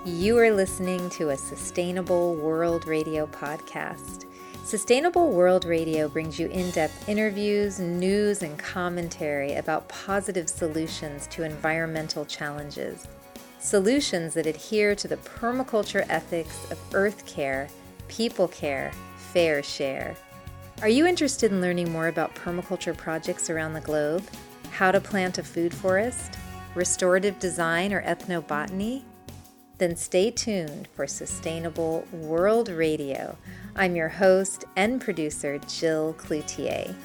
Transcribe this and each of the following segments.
You are listening to a Sustainable World Radio podcast. Sustainable World Radio brings you in-depth interviews, news, and commentary about positive solutions to environmental challenges. Solutions that adhere to the permaculture ethics of earth care, people care, fair share. Are you interested in learning more about permaculture projects around the globe? How to plant a food forest? Restorative design or ethnobotany? Then stay tuned for Sustainable World Radio. I'm your host and producer, Jill Cloutier.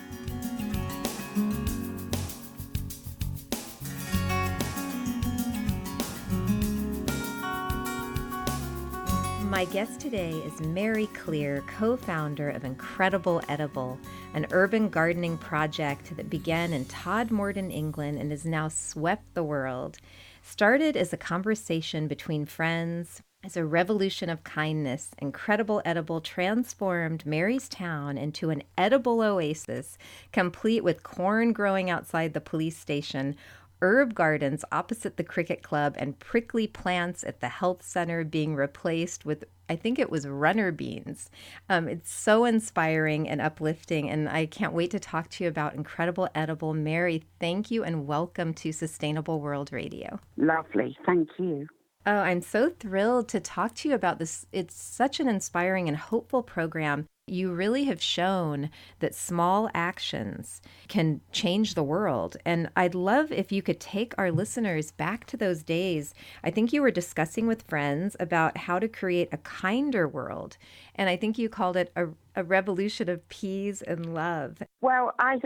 My guest today is Mary Clear, co-founder of Incredible Edible, an urban gardening project that began in Todmorden, England, and has now swept the world. Started as a conversation between friends, as a revolution of kindness, Incredible Edible transformed Mary's town into an edible oasis, complete with corn growing outside the police station, herb gardens opposite the cricket club, and prickly plants at the health center being replaced with, I think it was runner beans. It's so inspiring and uplifting, and I can't wait to talk to you about Incredible Edible. Mary, thank you and welcome to Sustainable World Radio. Lovely. Thank you. Oh, I'm so thrilled to talk to you about this. It's such an inspiring and hopeful program. You really have shown that small actions can change the world. And I'd love if you could take our listeners back to those days. I think you were discussing with friends about how to create a kinder world. And I think you called it a revolution of peace and love. Well, I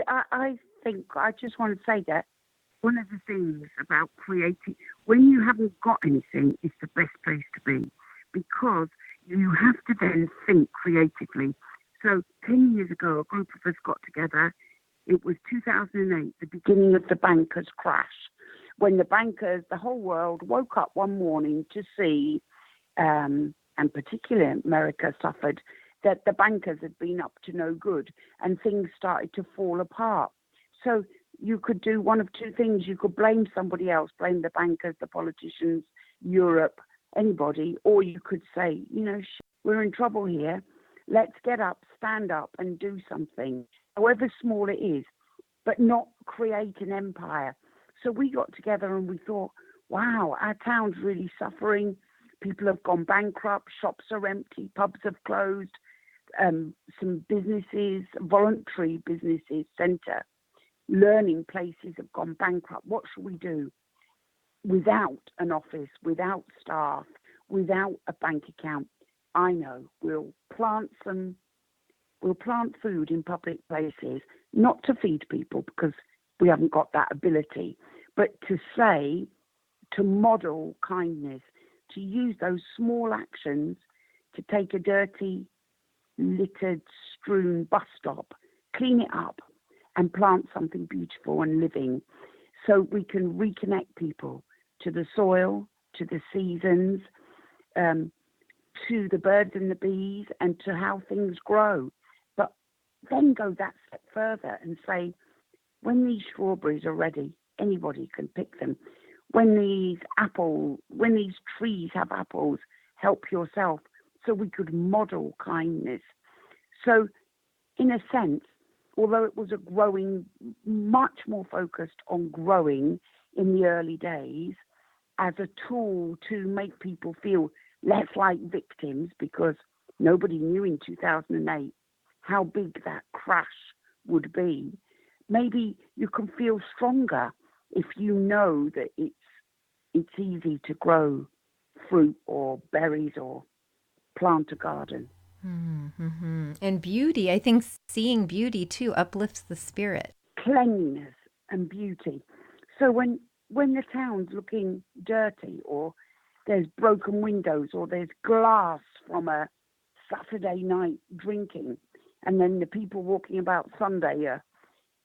think I just want to say that one of the things about creating, when you haven't got anything, is the best place to be, because you have to then think creatively. So 10 years ago, a group of us got together. It was 2008, the beginning of the bankers' crash, when the whole world woke up one morning to see, and particularly America suffered, that the bankers had been up to no good and things started to fall apart. So you could do one of two things. You could blame somebody else, blame the bankers, the politicians, Europe, anybody, or you could say, we're in trouble here. Let's get up, stand up and do something, however small it is, but not create an empire. So we got together and we thought, wow, our town's really suffering. People have gone bankrupt, shops are empty, pubs have closed, some businesses, voluntary businesses, centre, learning places have gone bankrupt. What should we do? Without an office, without staff, without a bank account, I know we'll plant food in public places, not to feed people because we haven't got that ability, but to model kindness, to use those small actions to take a dirty, littered, strewn bus stop, clean it up and plant something beautiful and living, so we can reconnect people to the soil, to the seasons, to the birds and the bees, and to how things grow. But then go that step further and say, when these strawberries are ready, anybody can pick them. When these trees have apples, help yourself. So we could model kindness. So in a sense, although it was much more focused on growing in the early days as a tool to make people feel less like victims, because nobody knew in 2008 how big that crash would be. Maybe you can feel stronger if you know that it's easy to grow fruit or berries or plant a garden. Mm-hmm. And beauty, I think seeing beauty too uplifts the spirit. Cleanliness and beauty. So when the town's looking dirty, or there's broken windows, or there's glass from a Saturday night drinking, and then the people walking about Sunday,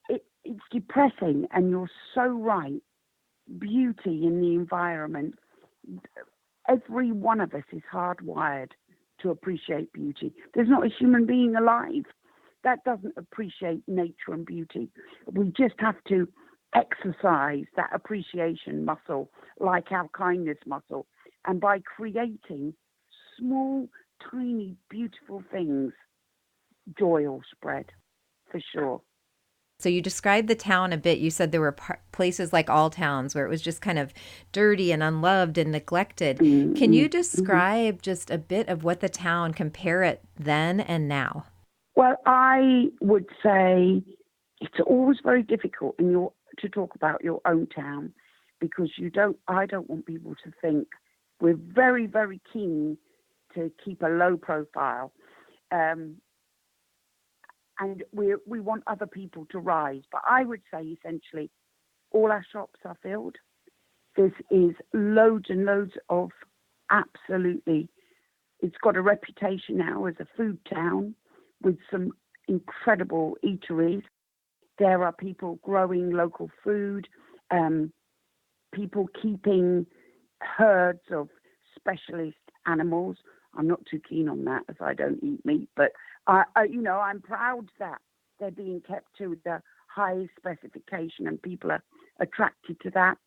it's depressing. And you're so right. Beauty in the environment. Every one of us is hardwired to appreciate beauty. There's not a human being alive that doesn't appreciate nature and beauty. We just have to exercise that appreciation muscle, like our kindness muscle, And by creating small, tiny, beautiful things, joy will spread, for sure. So you described the town a bit. You said there were places like all towns where it was just kind of dirty and unloved and neglected. Can you describe just a bit of what the town, compare it then and now? Well, I would say it's always very difficult to talk about your own town, because I don't want people to think we're very, very keen to keep a low profile. And we want other people to rise. But I would say essentially all our shops are filled. This is loads and loads of absolutely, it's got a reputation now as a food town with some incredible eateries. There are people growing local food, people keeping herds of specialist animals. I'm not too keen on that, as I don't eat meat, but I'm proud that they're being kept to the highest specification and people are attracted to that.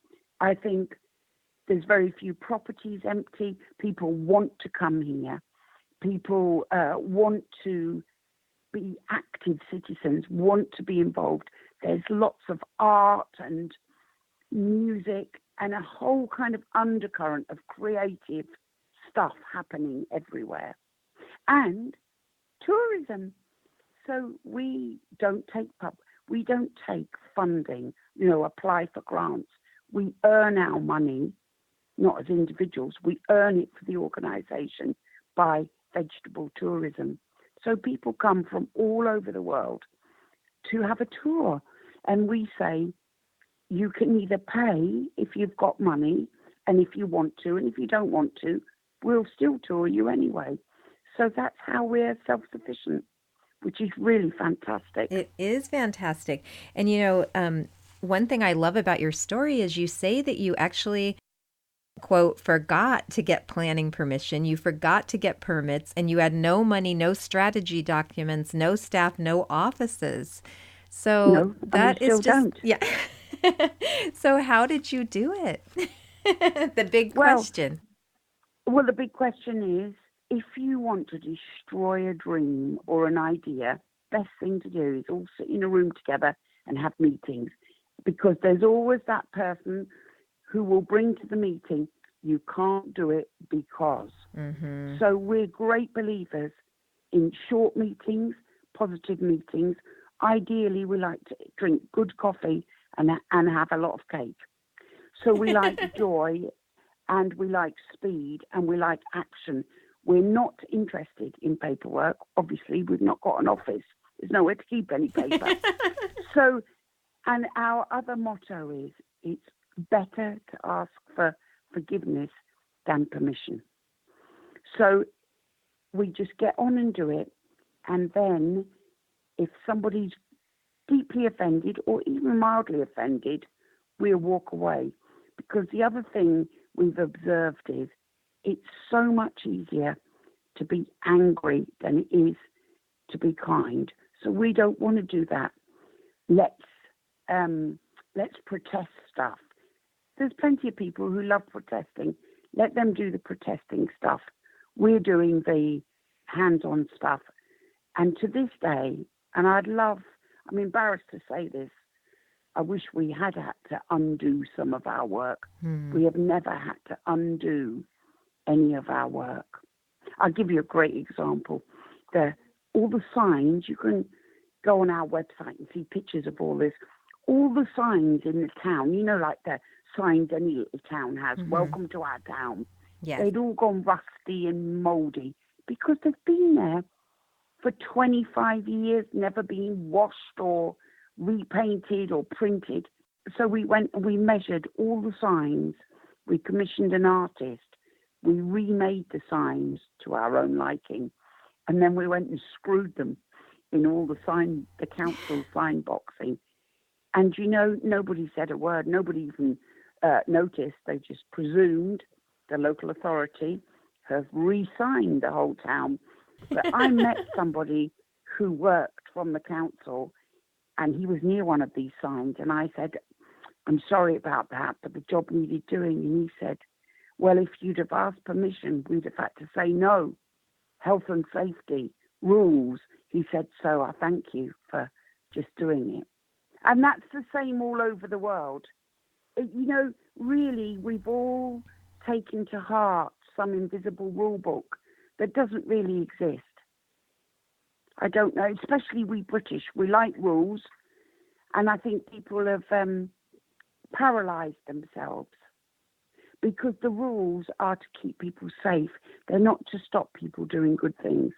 I think there's very few properties empty. People want to come here. People want to be active citizens, want to be involved. There's lots of art and music and a whole kind of undercurrent of creative stuff happening everywhere. And tourism. So we don't take funding, apply for grants. We earn our money, not as individuals. We earn it for the organisation by vegetable tourism. So people come from all over the world to have a tour. And we say, you can either pay if you've got money and if you want to, and if you don't want to, we'll still tour you anyway. So that's how we're self-sufficient, which is really fantastic. It is fantastic. And, one thing I love about your story is you say that you actually, quote, forgot to get planning permission. You forgot to get permits, and you had no money, no strategy documents, no staff, no offices. So no, that is just, don't. Yeah. So how did you do it? The big question. Well, the big question is, if you want to destroy a dream or an idea, best thing to do is all sit in a room together and have meetings, because there's always that person who will bring to the meeting, you can't do it because. Mm-hmm. So we're great believers in short meetings, positive meetings. Ideally, we like to drink good coffee and have a lot of cake. So we like joy, and we like speed, and we like action. We're not interested in paperwork. Obviously, we've not got an office. There's nowhere to keep any paper. So, and our other motto is, it's better to ask for forgiveness than permission. So we just get on and do it. And then if somebody's deeply offended or even mildly offended, we'll walk away. Because the other thing we've observed is it's so much easier to be angry than it is to be kind. So we don't want to do that. Let's protest stuff. There's plenty of people who love protesting. Let them do the protesting stuff. We're doing the hands-on stuff. And to this day, and I'm embarrassed to say this, I wish we had to undo some of our work. We have never had to undo any of our work. I'll give you a great example. All the signs, you can go on our website and see pictures of all this. All the signs in the town, like the signs any little town has, welcome to our town. Yes. They'd all gone rusty and mouldy because they've been there for 25 years, never been washed or repainted or printed. So we went and we measured all the signs. We commissioned an artist. We remade the signs to our own liking. And then we went and screwed them in all the council sign boxing. And nobody said a word. Nobody even noticed. They just presumed the local authority have re-signed the whole town. But I met somebody who worked from the council, and he was near one of these signs. And I said, I'm sorry about that, but the job needed doing. And he said, Well, if you'd have asked permission, we'd have had to say no. Health and safety, rules. He said, so I thank you for just doing it. And that's the same all over the world. Really, we've all taken to heart some invisible rule book that doesn't really exist. I don't know, especially we British. We like rules, and I think people have paralysed themselves because the rules are to keep people safe. They're not to stop people doing good things.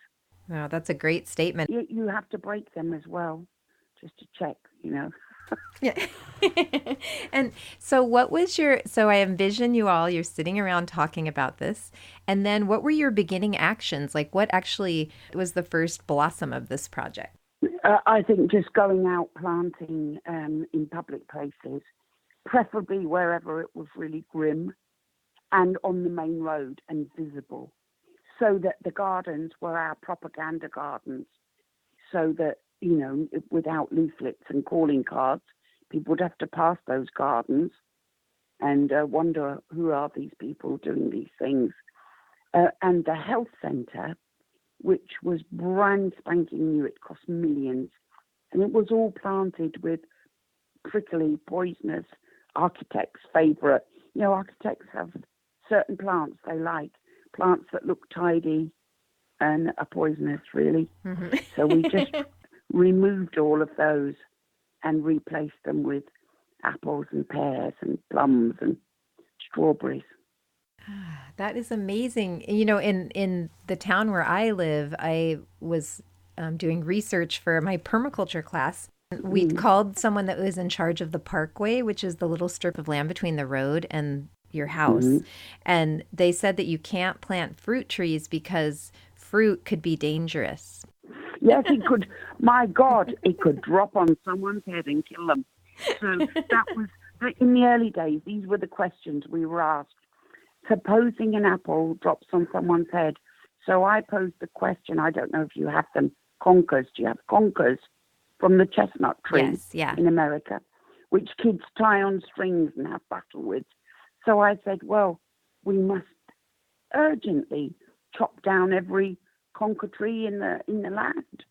Wow, that's a great statement. You have to break them as well, just to check, Yeah. And so so I envision you're sitting around talking about this. And then what were your beginning actions? Like what actually was the first blossom of this project? I think just going out planting in public places, preferably wherever it was really grim and on the main road and visible, so that the gardens were our propaganda gardens, so that, without leaflets and calling cards, people would have to pass those gardens and wonder who are these people doing these things. And the health centre, which was brand spanking new, it cost millions, and it was all planted with prickly, poisonous architects' favourite. Architects have certain plants they like, plants that look tidy and are poisonous, really. Mm-hmm. So we just removed all of those and replaced them with apples and pears and plums and strawberries. That is amazing. In the town where I live, I was doing research for my permaculture class. We called someone that was in charge of the parkway, which is the little strip of land between the road and your house. Mm-hmm. And they said that you can't plant fruit trees because fruit could be dangerous. Yes, it could. My God, it could drop on someone's head and kill them. So that was, in the early days, these were the questions we were asked. Supposing an apple drops on someone's head. So I posed the question, I don't know if you have them, conkers. Do you have conkers from the chestnut tree? Yes, yeah. In America, which kids tie on strings and have battle with? So I said, well, we must urgently chop down every conker tree in the land,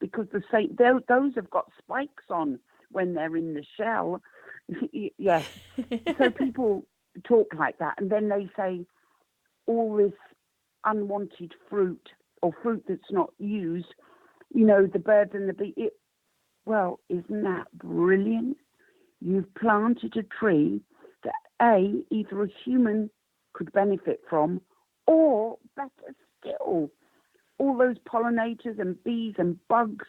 because those have got spikes on when they're in the shell. Yes. So people talk like that, and then they say all this unwanted fruit or fruit that's not used, the birds and the bees. Well, isn't that brilliant? You've planted a tree that either a human could benefit from, or better still, all those pollinators and bees and bugs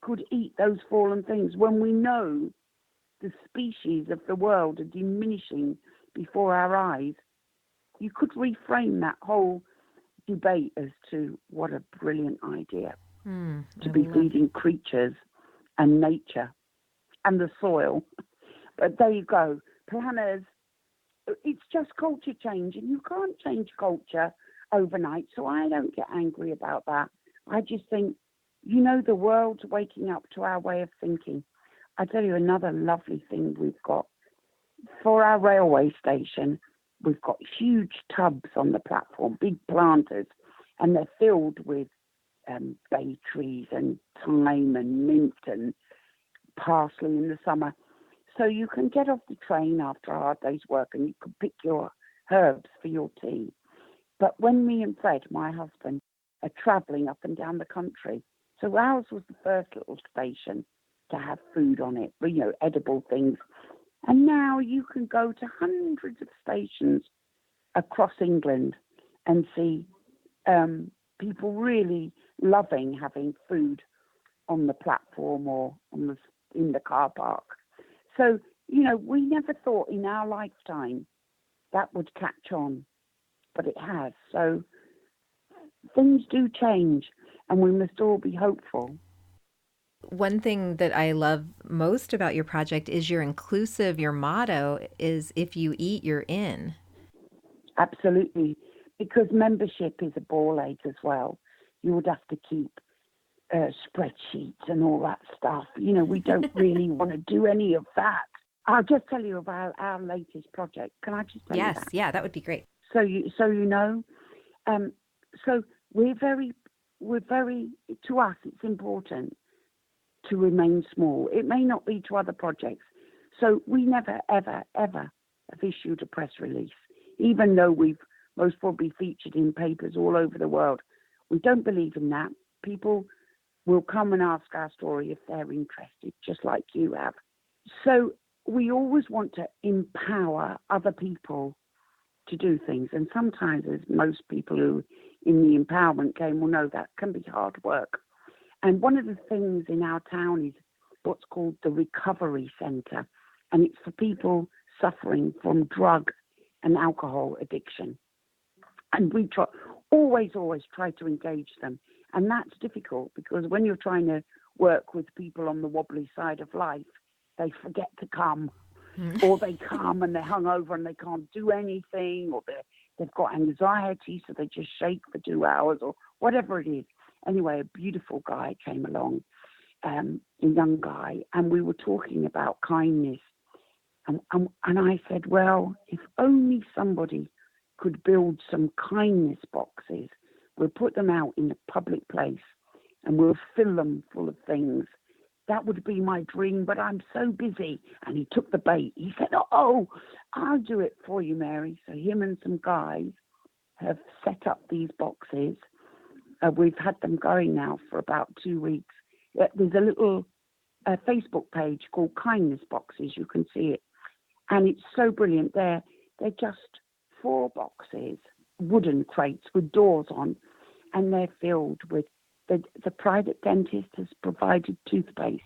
could eat those fallen things. When we know the species of the world are diminishing before our eyes, you could reframe that whole debate as to what a brilliant idea to be feeding creatures and nature and the soil. But there you go. Planners, it's just culture change, and you can't change culture overnight, so I don't get angry about that. I just think, the world's waking up to our way of thinking. I tell you another lovely thing we've got. For our railway station, we've got huge tubs on the platform, big planters, and they're filled with bay trees and thyme and mint and parsley in the summer. So you can get off the train after a hard day's work and you can pick your herbs for your tea. But when me and Fred, my husband, are travelling up and down the country, so ours was the first little station to have food on it, edible things. And now you can go to hundreds of stations across England and see people really loving having food on the platform or in the car park. So, we never thought in our lifetime that would catch on, but it has. So things do change, and we must all be hopeful. One thing that I love most about your project is your motto is if you eat, you're in. Absolutely, because membership is a ball ache as well. You would have to keep spreadsheets and all that stuff. We don't really want to do any of that. I'll just tell you about our latest project. Can I just tell you that? Yes, yeah, that would be great. So you know, so we're very, to us, it's important to remain small. It may not be to other projects. So we never, ever, ever have issued a press release, even though we've most probably featured in papers all over the world. We don't believe in that. People will come and ask our story if they're interested, just like you have. So we always want to empower other people to do things. And sometimes, as most people who in the empowerment game will know, that can be hard work. And one of the things in our town is what's called the Recovery Centre. And it's for people suffering from drug and alcohol addiction. And we always try to engage them. And that's difficult because when you're trying to work with people on the wobbly side of life, they forget to come. Or they come and they're hungover and they can't do anything, or they've got anxiety, so they just shake for 2 hours, or whatever it is. Anyway, a beautiful guy came along, a young guy, and we were talking about kindness. And I said, well, if only somebody could build some kindness boxes, we'll put them out in a public place and we'll fill them full of things. That would be my dream, but I'm so busy. And he took the bait. He said, oh, I'll do it for you, Mary. So him and some guys have set up these boxes. We've had them going now for about 2 weeks. There's a little Facebook page called Kindness Boxes. You can see it. And it's so brilliant. They're just 4 boxes, wooden crates with doors on, and they're filled with the private dentist has provided toothpaste.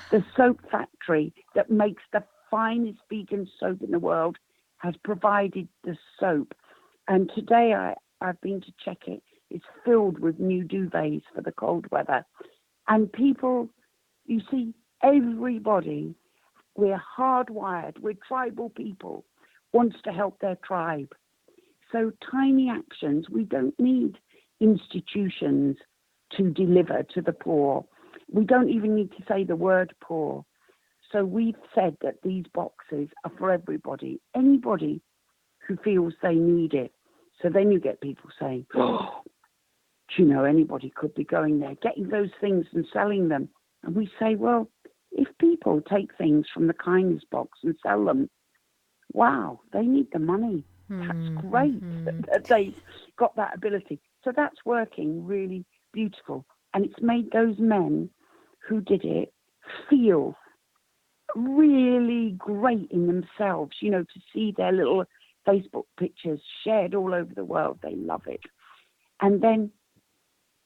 The soap factory that makes the finest vegan soap in the world has provided the soap. And today I've been to check it. It's filled with new duvets for the cold weather. And people, you see, everybody, we're hardwired, we're tribal people, wants to help their tribe. So tiny actions, we don't need institutions to deliver to the poor. We don't even need to say the word poor. So we've said that these boxes are for everybody, anybody who feels they need it. So then you get people saying, oh, do you know, anybody could be going there, getting those things and selling them. And we say, well, if people take things from the kindness box and sell them, wow, they need the money. That's great that they've got that ability. So that's working really beautiful. And it's made those men who did it feel really great in themselves, you know, to see their little Facebook pictures shared all over the world. They love it. And then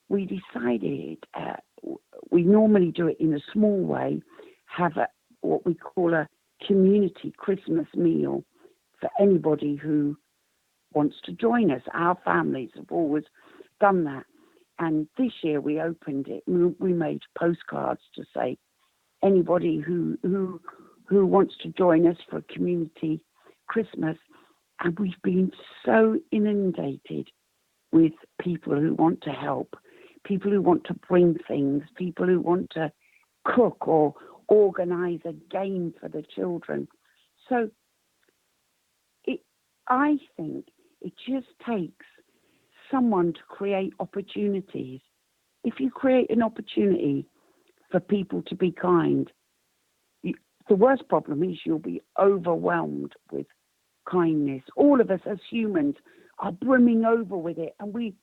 we decided, we normally do it in a small way, have what we call a community Christmas meal for anybody who wants to join us. Our families have always done that. And this year we opened it. We made postcards to say anybody who wants to join us for a community Christmas. And we've been so inundated with people who want to help, people who want to bring things, people who want to cook or organize a game for the children. So I think it just takes someone to create opportunities. If you create an opportunity for people to be kind, the worst problem is you'll be overwhelmed with kindness. All of us as humans are brimming over with it, and we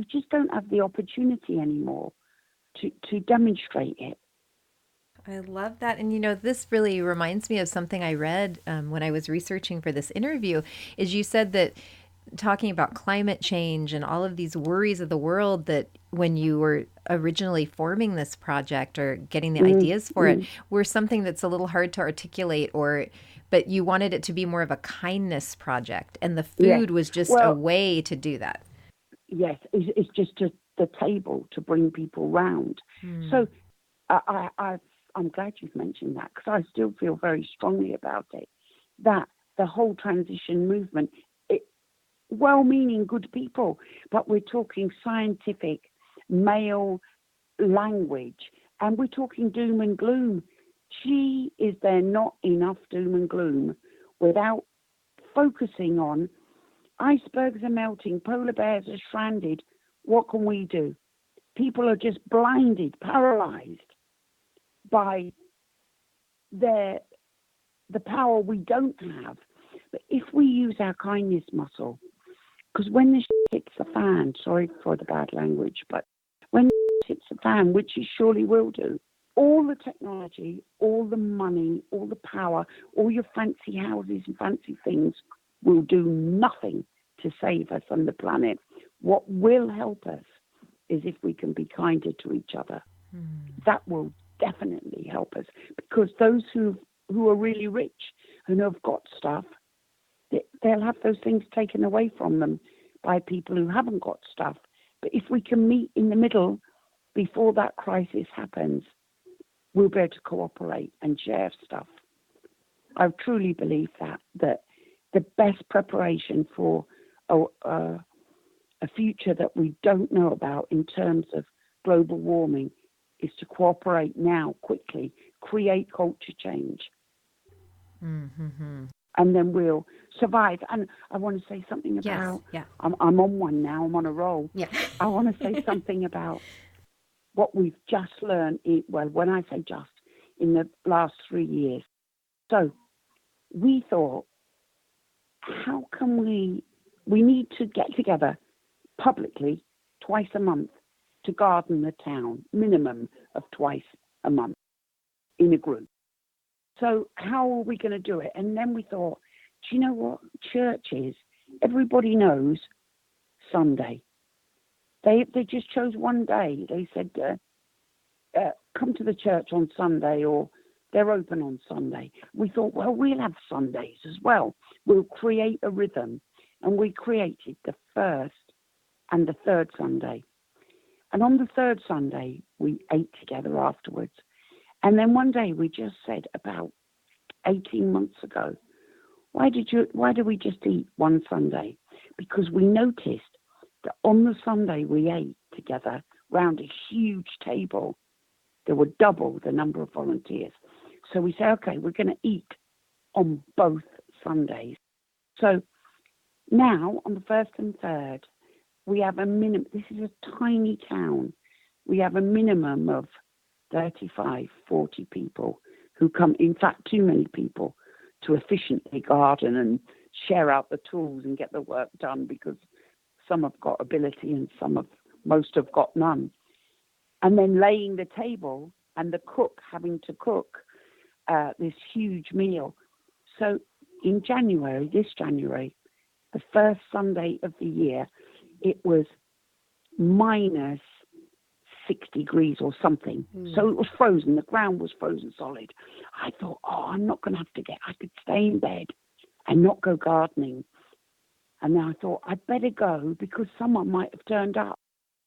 just don't have the opportunity anymore to demonstrate it. I love that. And, you know, this really reminds me of something I read when I was researching for this interview, is you said that talking about climate change and all of these worries of the world, that when you were originally forming this project or getting the ideas for it, were something that's a little hard to articulate, but you wanted it to be more of a kindness project, and the food was just a way to do that. Yes, it's just the table to bring people round. So I'm glad you've mentioned that, because I still feel very strongly about it, that the whole transition movement, well-meaning good people, but we're talking scientific male language, and we're talking doom and gloom. Gee, is there not enough doom and gloom without focusing on Icebergs are melting. Polar bears are stranded. What can we do? People are just blinded, paralyzed by the power we don't have. But if we use our kindness muscle, because when the hits the fan, sorry for the bad language, but when hits the fan, which it surely will do, all the technology, all the money, all the power, all your fancy houses and fancy things will do nothing to save us on the planet. What will help us is if we can be kinder to each other. That will definitely help us, because those who are really rich and have got stuff, they'll have those things taken away from them by people who haven't got stuff. But if we can meet in the middle before that crisis happens, we'll be able to cooperate and share stuff. I truly believe that the best preparation for a future that we don't know about in terms of global warming is to cooperate now, quickly, create culture change. Mm-hmm. And then we'll survive. And I want to say something about, I'm on one now, I'm on a roll. Yeah. I want to say something about what we've just learned, well, when I say just, in the last 3 years. So we thought, how can we need to get together publicly twice a month to garden the town, minimum of twice a month in a group. So how are we going to do it? And then we thought, do you know what? Churches, everybody knows Sunday. They just chose one day. They said, come to the church on Sunday, or they're open on Sunday. We thought, well, we'll have Sundays as well. We'll create a rhythm. And we created the first and the third Sunday. And on the third Sunday, we ate together afterwards. And then one day we just said, about 18 months ago, why did we just eat one Sunday? Because we noticed that on the Sunday we ate together round a huge table. There were double the number of volunteers. So we said, okay, we're going to eat on both Sundays. So now on the first and third, we have a minimum. This is a tiny town. We have a minimum of 35, 40 people who come, in fact, too many people to efficiently garden and share out the tools and get the work done, because some have got ability and most have got none. And then laying the table and the cook having to cook this huge meal. So in this January, the first Sunday of the year, it was minus 6 degrees or something. So it was frozen. The ground was frozen solid. I thought, I'm not going to have I could stay in bed and not go gardening. And then I thought, I'd better go because someone might have turned up.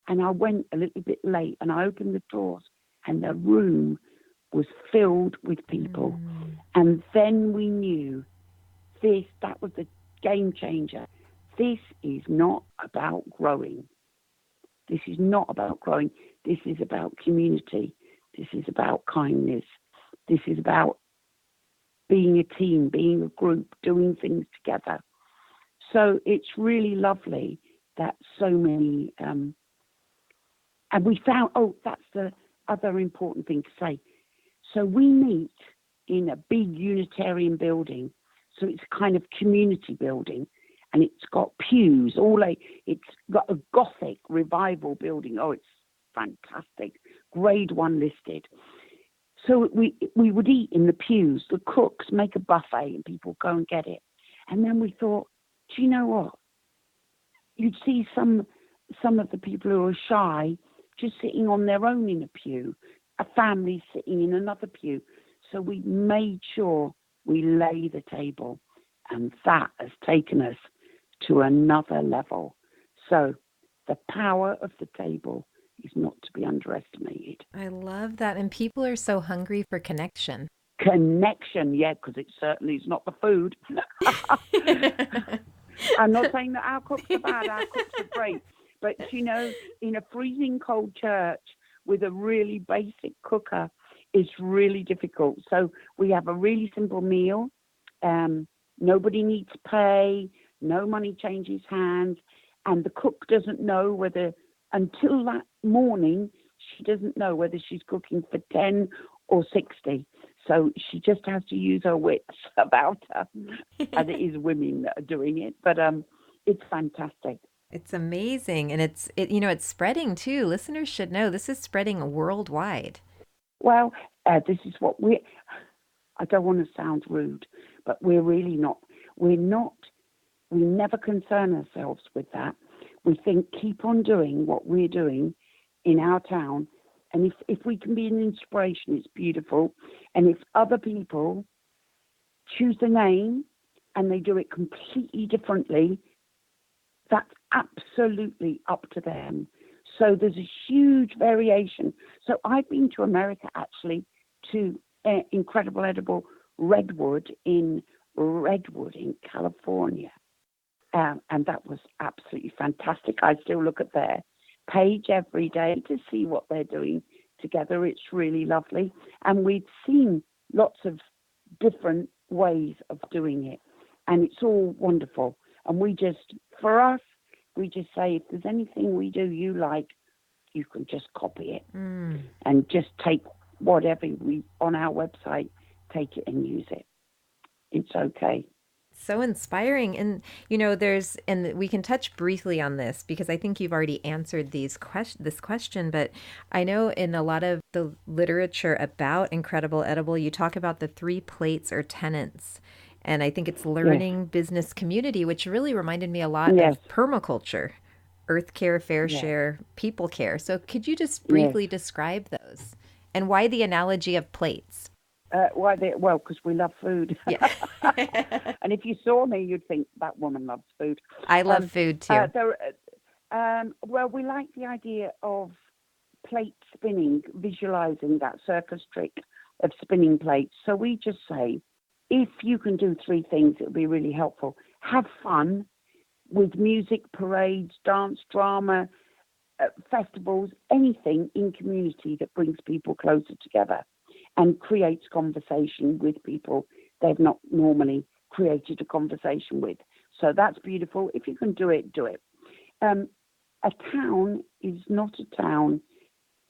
And I went a little bit late and I opened the doors and the room was filled with people. And then we knew that was the game changer. This is not about growing. This is not about growing. This is about community. This is about kindness. This is about being a team, being a group, doing things together. So it's really lovely that so many, and we found, that's the other important thing to say. So we meet in a big Unitarian building. So it's a kind of community building. And it's got pews, it's got a Gothic revival building. Oh, it's fantastic. Grade 1 listed. So we would eat in the pews. The cooks make a buffet and people go and get it. And then we thought, do you know what? You'd see some of the people who are shy just sitting on their own in a pew, a family sitting in another pew. So we made sure we lay the table. And that has taken us to another level. So the power of the table is not to be underestimated. I love that. And people are so hungry for connection. Connection, yeah, because it certainly is not the food. I'm not saying that our cooks are bad, our cooks are great. But, in a freezing cold church with a really basic cooker, it's really difficult. So we have a really simple meal. Nobody needs pay. no money changes hands, and the cook doesn't know whether, until that morning, she doesn't know whether she's cooking for 10 or 60. So she just has to use her wits about her, and it is women that are doing it. But it's fantastic. It's amazing. And it's spreading too. Listeners should know this is spreading worldwide. Well, this is what I don't want to sound rude, but we're really not. We never concern ourselves with that. We think, keep on doing what we're doing in our town. And if we can be an inspiration, it's beautiful. And if other people choose a name and they do it completely differently, that's absolutely up to them. So there's a huge variation. So I've been to America, actually, to Incredible Edible Redwood in California. And that was absolutely fantastic. I still look at their page every day to see what they're doing together. It's really lovely. And we've seen lots of different ways of doing it. And it's all wonderful. And for us, we just say, if there's anything we do you like, you can just copy it and just take whatever we on our website, take it and use it. It's okay. So inspiring. And, and we can touch briefly on this because I think you've already answered this question, but I know in a lot of the literature about Incredible Edible, you talk about the 3 plates or tenets. And I think it's learning, business, community, which really reminded me a lot of permaculture, earth care, fair share, people care. So could you just briefly describe those and why the analogy of plates? Because we love food. Yeah. And if you saw me, you'd think that woman loves food. I love food too. We like the idea of plate spinning, visualizing that circus trick of spinning plates. So we just say, if you can do 3 things, it would be really helpful. Have fun with music, parades, dance, drama, festivals, anything in community that brings people closer together and creates conversation with people they've not normally created a conversation with. So that's beautiful. If you can do it, do it. A town is not a town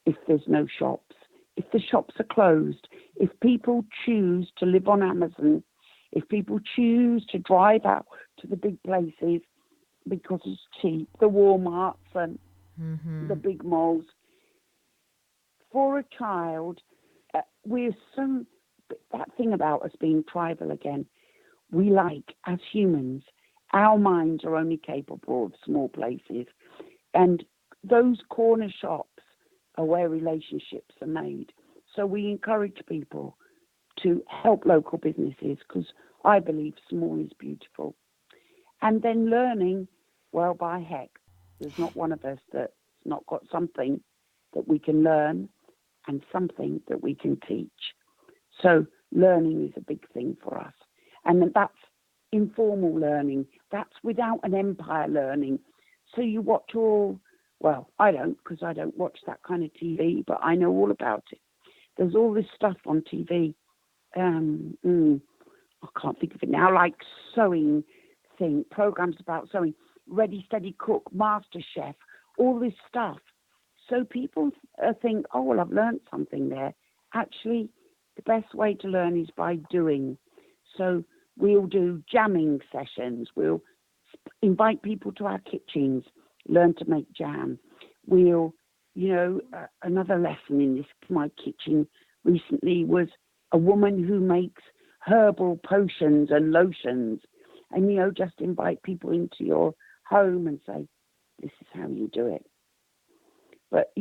if there's no shops, if the shops are closed, if people choose to live on Amazon, if people choose to drive out to the big places because it's cheap, the Walmarts and the big malls. For a child, that thing about us being tribal again, we like, as humans, our minds are only capable of small places. And those corner shops are where relationships are made. So we encourage people to help local businesses because I believe small is beautiful. And then learning, well, by heck, there's not one of us that's not got something that we can learn and something that we can teach. So learning is a big thing for us. And that's informal learning. That's without an empire learning. So you watch I don't, because I don't watch that kind of TV, but I know all about it. There's all this stuff on TV. I can't think of it now, like sewing programs about sewing, Ready, Steady, Cook, Master Chef, all this stuff. So people think, oh, well, I've learned something there. Actually, the best way to learn is by doing. So we'll do jamming sessions. We'll invite people to our kitchens, learn to make jam. We'll, another lesson in my kitchen recently was a woman who makes herbal potions and lotions. And, just invite people into your home and say, this is how you do it. But,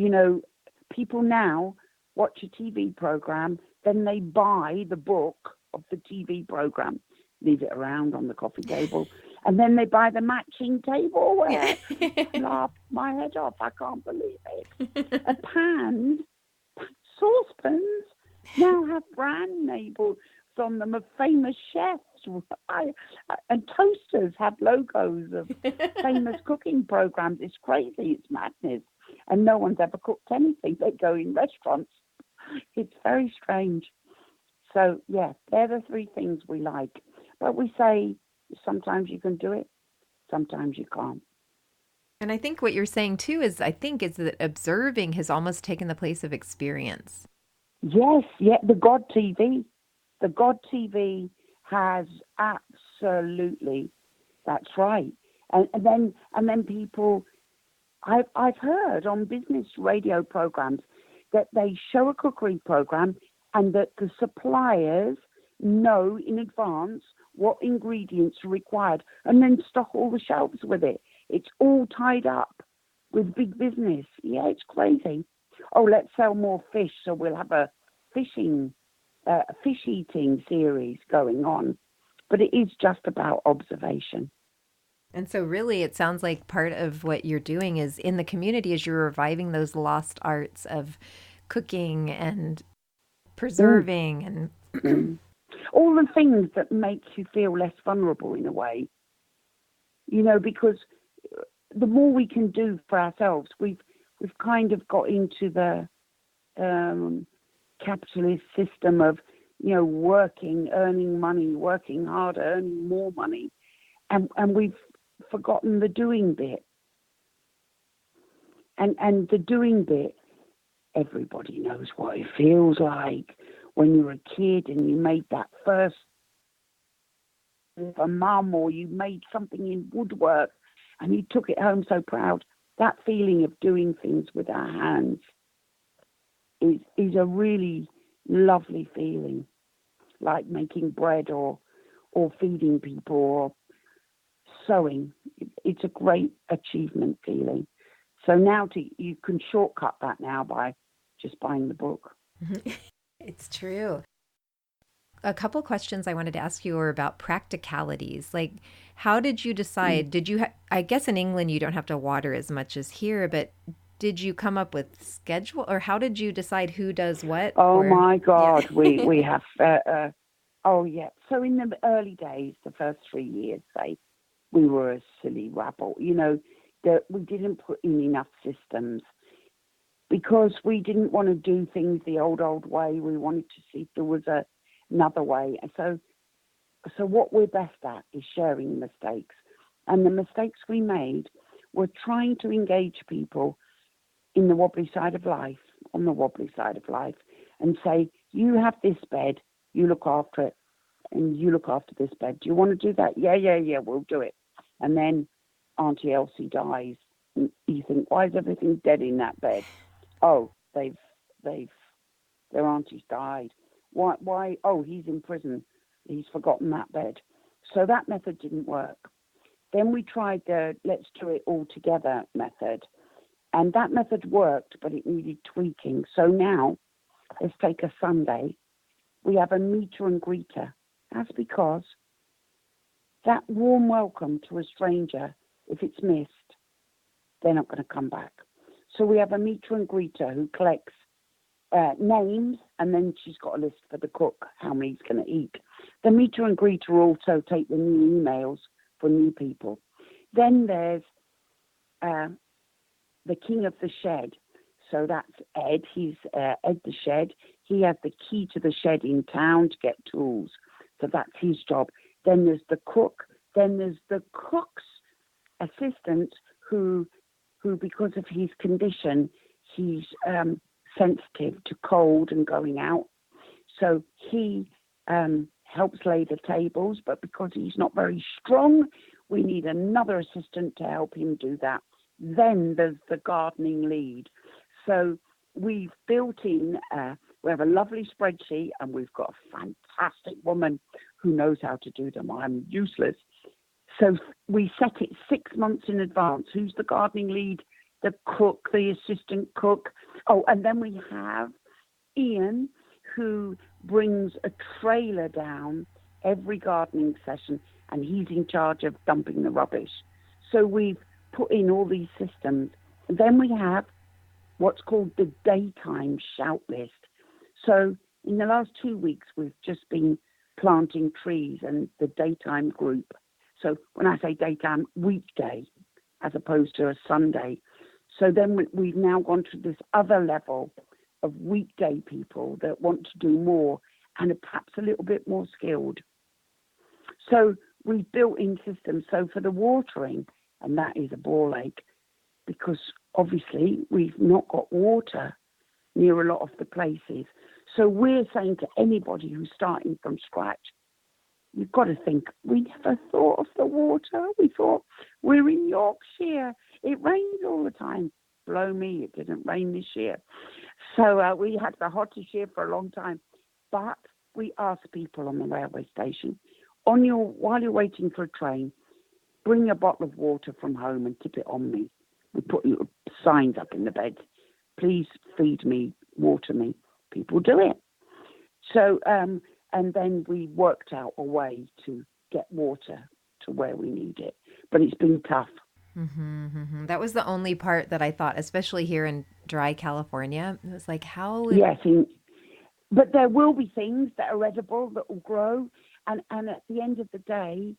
people now watch a TV program, then they buy the book of the TV program, leave it around on the coffee table, and then they buy the matching tableware. Laugh my head off. I can't believe it. Pans, saucepans now have brand labels on them of famous chefs. And toasters have logos of famous cooking programs. It's crazy. It's madness. And no one's ever cooked anything. They go in restaurants. It's very strange. So, yeah, they're the 3 things we like. But we say sometimes you can do it, sometimes you can't. And I think what you're saying too is that observing has almost taken the place of experience. Yes, yeah, the God TV. The God TV has absolutely, that's right. And then people, I've heard on business radio programs that they show a cookery program and that the suppliers know in advance what ingredients are required and then stock all the shelves with it. It's all tied up with big business. Yeah, it's crazy. Oh, let's sell more fish, so we'll have a fish eating series going on. But it is just about observation. And so really it sounds like part of what you're doing is in the community is you're reviving those lost arts of cooking and preserving and all the things that make you feel less vulnerable in a way. Because the more we can do for ourselves, we've kind of got into the capitalist system of, working, earning money, working harder, earning more money. And we've forgotten the doing bit. And the doing bit, everybody knows what it feels like when you're a kid and you made that first for mum, or you made something in woodwork and you took it home so proud. That feeling of doing things with our hands is a really lovely feeling, like making bread or feeding people or sewing. It's a great achievement feeling. So now you can shortcut that now by just buying the book. It's true. A couple questions I wanted to ask you were about practicalities. Like, how did you decide? Did you, I guess in England you don't have to water as much as here, but did you come up with schedule, or how did you decide who does what? Oh my God, yeah. we have, oh yeah. So in the early days, the first 3 years, say, we were a silly rabble, that we didn't put in enough systems because we didn't want to do things the old way. We wanted to see if there was another way. And so what we're best at is sharing mistakes. And the mistakes we made were trying to engage people in the wobbly side of life, on the wobbly side of life, and say, you have this bed, you look after it, and you look after this bed. Do you want to do that? Yeah, we'll do it. And then Auntie Elsie dies. And you think, why is everything dead in that bed? Oh, their auntie's died. Why? Oh, he's in prison. He's forgotten that bed. So that method didn't work. Then we tried the let's do it all together method. And that method worked, but it needed tweaking. So now, let's take a Sunday. We have a meter and greeter. That's because that warm welcome to a stranger, if it's missed, they're not going to come back. So we have a meter and greeter who collects names, and then she's got a list for the cook, how many he's going to eat. The meter and greeter also take the new emails for new people. Then there's the king of the shed. So that's Ed. He's Ed the shed. He has the key to the shed in town to get tools. So that's his job. Then there's the cook. Then there's the cook's assistant who because of his condition, he's sensitive to cold and going out. So he helps lay the tables, but because he's not very strong, we need another assistant to help him do that. Then there's the gardening lead. So we've built in, we have a lovely spreadsheet, and we've got a fantastic woman who knows how to do them. I'm useless. So we set it 6 months in advance. Who's the gardening lead? The cook, the assistant cook. Oh, and then we have Ian, who brings a trailer down every gardening session, and he's in charge of dumping the rubbish. So we've put in all these systems. And then we have what's called the daytime shout list. So in the last 2 weeks, we've just been planting trees and the daytime group. So when I say daytime, weekday, as opposed to a Sunday. So then we've now gone to this other level of weekday people that want to do more and are perhaps a little bit more skilled. So we built in systems. So for the watering, and that is a ball ache because obviously we've not got water near a lot of the places. So we're saying to anybody who's starting from scratch, you've got to think, we never thought of the water. We thought, we're in Yorkshire. It rains all the time. Blow me, it didn't rain this year. So we had the hottest year for a long time. But we asked people on the railway station, while you're waiting for a train, bring a bottle of water from home and tip it on me. We put little signs up in the bed. Please feed me, water me. People do it. So, and then we worked out a way to get water to where we need it. But it's been tough. Mm-hmm, mm-hmm. That was the only part that I thought, especially here in dry California, it was like, how? Yes, but there will be things that are edible that will grow. And at the end of the day,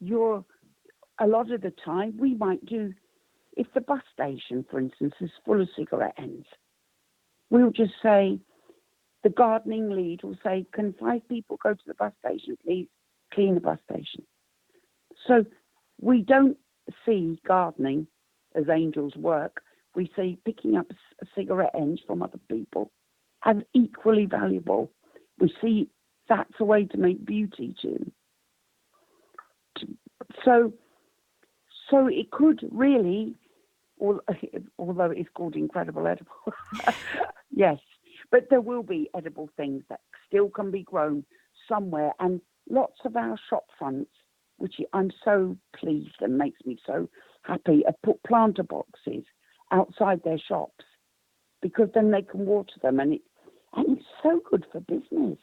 a lot of the time, we might do, if the bus station, for instance, is full of cigarette ends, we'll just say, the gardening lead will say, can 5 people go to the bus station, please? Clean the bus station. So we don't see gardening as angels work. We see picking up a cigarette ends from other people as equally valuable. We see that's a way to make beauty too. So it could really, although it's called incredible edible, yes, but there will be edible things that still can be grown somewhere. And lots of our shop fronts, which I'm so pleased and makes me so happy, have put planter boxes outside their shops because then they can water them. And it's so good for business,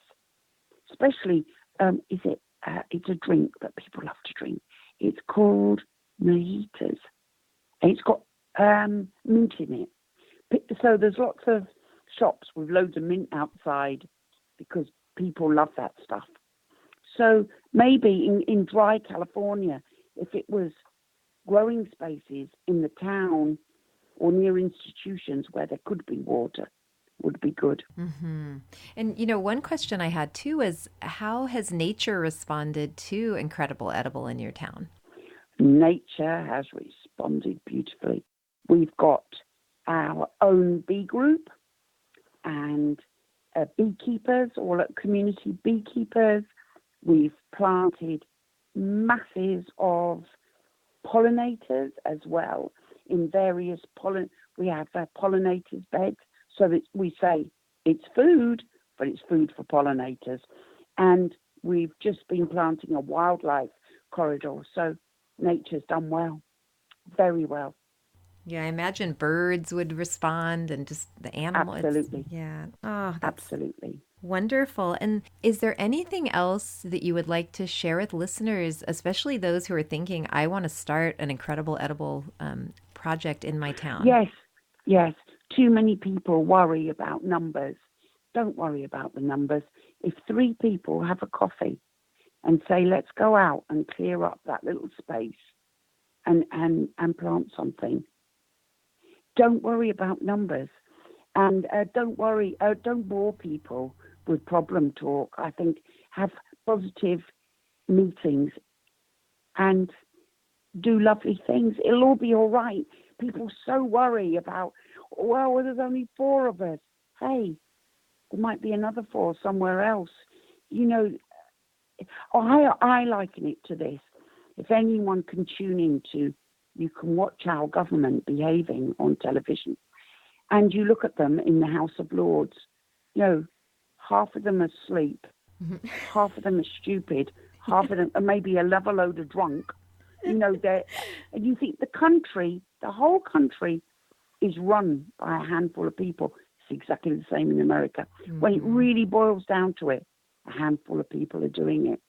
especially, it's a drink that people love to drink. It's called mojitos. And it's got mint in it. So there's lots of shops with loads of mint outside because people love that stuff. So maybe in dry California, if it was growing spaces in the town or near institutions where there could be water, would be good. Mm-hmm. And, one question I had too is, how has nature responded to Incredible Edible in your town? Nature has responded beautifully. We've got our own bee group and beekeepers, all community beekeepers. We've planted masses of pollinators as well in various we have pollinators beds, so that we say it's food, but it's food for pollinators. And we've just been planting a wildlife corridor, so nature's done well, very well. Yeah, I imagine birds would respond and just the animals. Absolutely. Yeah. Oh, that's absolutely wonderful. And is there anything else that you would like to share with listeners, especially those who are thinking, I want to start an Incredible Edible project in my town? Yes. Too many people worry about numbers. Don't worry about the numbers. If 3 people have a coffee and say, let's go out and clear up that little space and plant something, don't worry about numbers. And don't bore people with problem talk. I think have positive meetings and do lovely things. It'll all be all right. People so worry about, well, there's only 4 of us. Hey, there might be another 4 somewhere else. I liken it to this. If anyone can tune into, you can watch our government behaving on television, and you look at them in the House of Lords, half of them are asleep, half of them are stupid, half of them are maybe a level load of drunk. And you think the whole country is run by a handful of people. It's exactly the same in America. Mm-hmm. When it really boils down to it, a handful of people are doing it.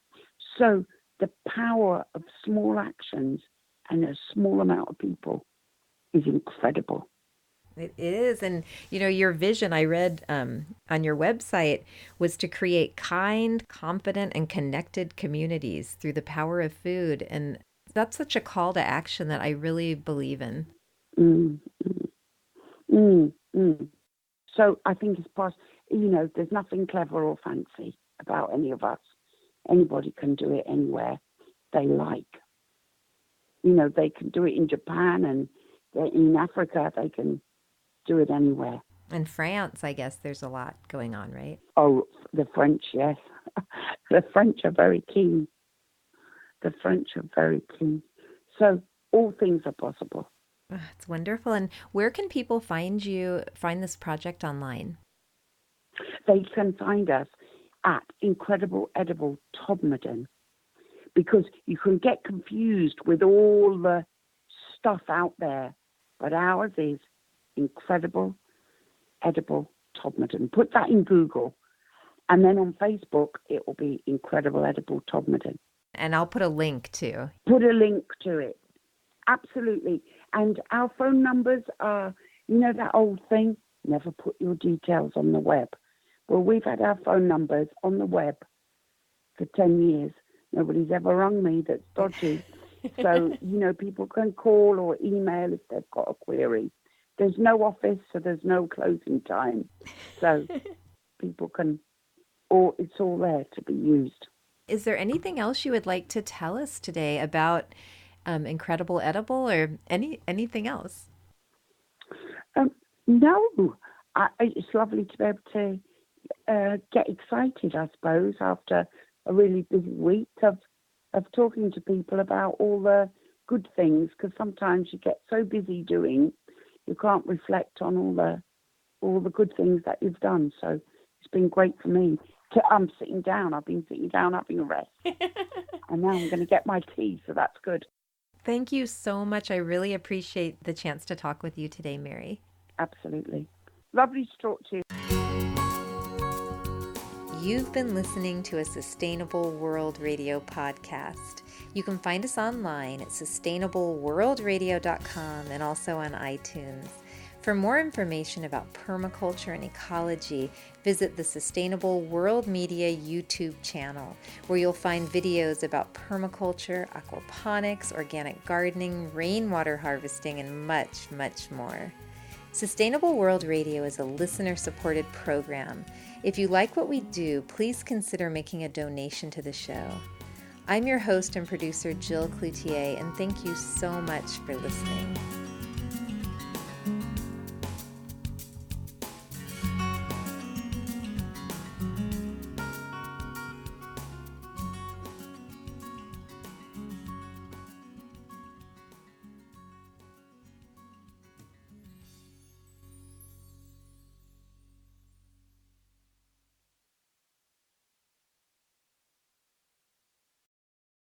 So the power of small actions and a small amount of people is incredible. It is. And, your vision, I read on your website, was to create kind, confident, and connected communities through the power of food. And that's such a call to action that I really believe in. So I think it's possible. There's nothing clever or fancy about any of us. Anybody can do it anywhere. they like. You know, they can do it in Japan, and in Africa, they can do it anywhere. In France, I guess there's a lot going on, right? Oh, the French, yes. The French are very keen. The French are very keen. So all things are possible. It's wonderful. And where can people find this project online? They can find us at Incredible Edible Todmorden, because you can get confused with all the stuff out there. But ours is Incredible Edible Todmorden. Put that in Google. And then on Facebook, it will be Incredible Edible Todmorden. And I'll put a link too. Put a link to it. Absolutely. And our phone numbers are, you know that old thing, never put your details on the web. Well, we've had our phone numbers on the web for 10 years. Nobody's ever rung me that's dodgy. So, you know, people can call or email if they've got a query. There's no office, so there's no closing time. So people can, or it's all there to be used. Is there anything else you would like to tell us today about Incredible Edible, or anything else? No. It's lovely to be able to get excited, I suppose, after a really busy week of talking to people about all the good things, because sometimes you get so busy doing, you can't reflect on all the good things that you've done. So it's been great for me. I'm sitting down. I've been sitting down having a rest. And now I'm going to get my tea, so that's good. Thank you so much. I really appreciate the chance to talk with you today, Mary. Absolutely. Lovely to talk to you. You've been listening to a Sustainable World Radio podcast. You can find us online at sustainableworldradio.com and also on iTunes. For more information about permaculture and ecology, visit the Sustainable World Media YouTube channel, where you'll find videos about permaculture, aquaponics, organic gardening, rainwater harvesting, and much, much more. Sustainable World Radio is a listener-supported program. If you like what we do, please consider making a donation to the show. I'm your host and producer, Jill Cloutier, and thank you so much for listening.